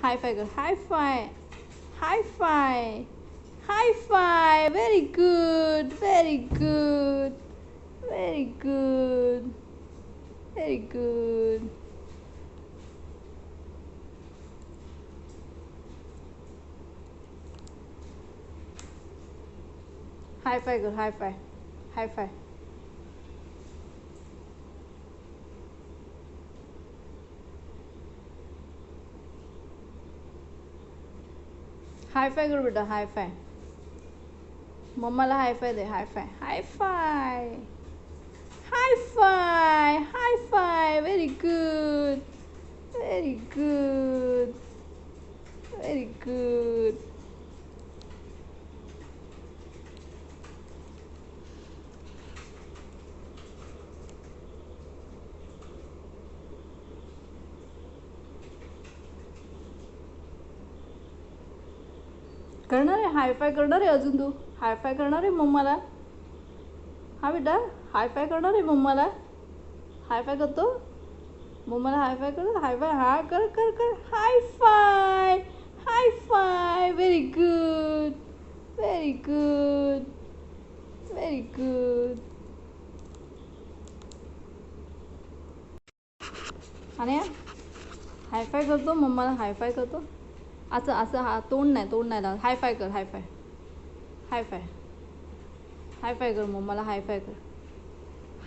High five कर. High five. High five. High five. Very good. Very good. Very good. Very good. High five कर. High five. High five. हाय five कर बेटा. High five. मम्माला high five दे. High five. High five. High five. High five. Very good. Very good. Very good. करणार आहे. हाय फाय करणार आहे अजून तू. हाय फाय करणार आहे मम्माला. हा बेटा. हाय फाय करणार आहे मम्माला. हाय फाय करतो. मम्माला हाय फाय कर. हाय फाय. हा कर कर कर. High five. High five. Very good. Very good. Very good. Anaya high फाय करतो. मम्माला हाय फाय करतो. असं असं हा तोंड नाही लावत. हाय फाय कर. High five. High five. High five कर. मम्माला हाय फाय कर.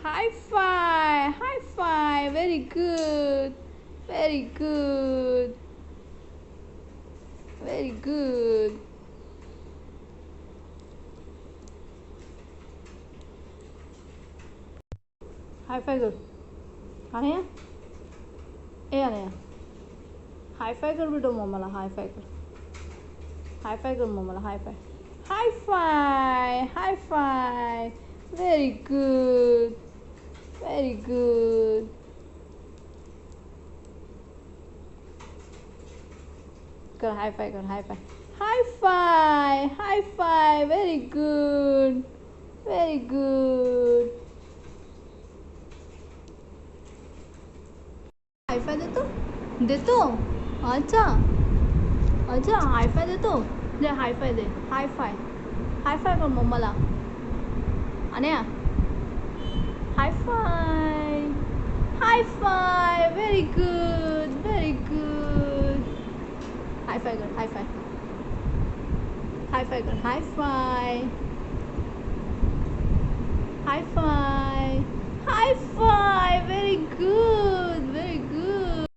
High five. High five. Very good. Very good. Very good. High five कर. अनया ए अनया हाय फाय कर बेटा. मम्माला हाय फाय कर. हाय फाय कर मम्माला. High five. High five. High five. Very good. Very good. कर. हाय फाय कर. High five. High five. High five. Very good. Very good. High five देतो. देतो. अच्छा अच्छा. हाय फाय देतो. दे हाय फाय दे. High five. हाय फाय कर मम्माला. Anaya high five. High five. Very good. Very good. High five कर. High five. हाय फाय कर. High five. High five. High five. Very good.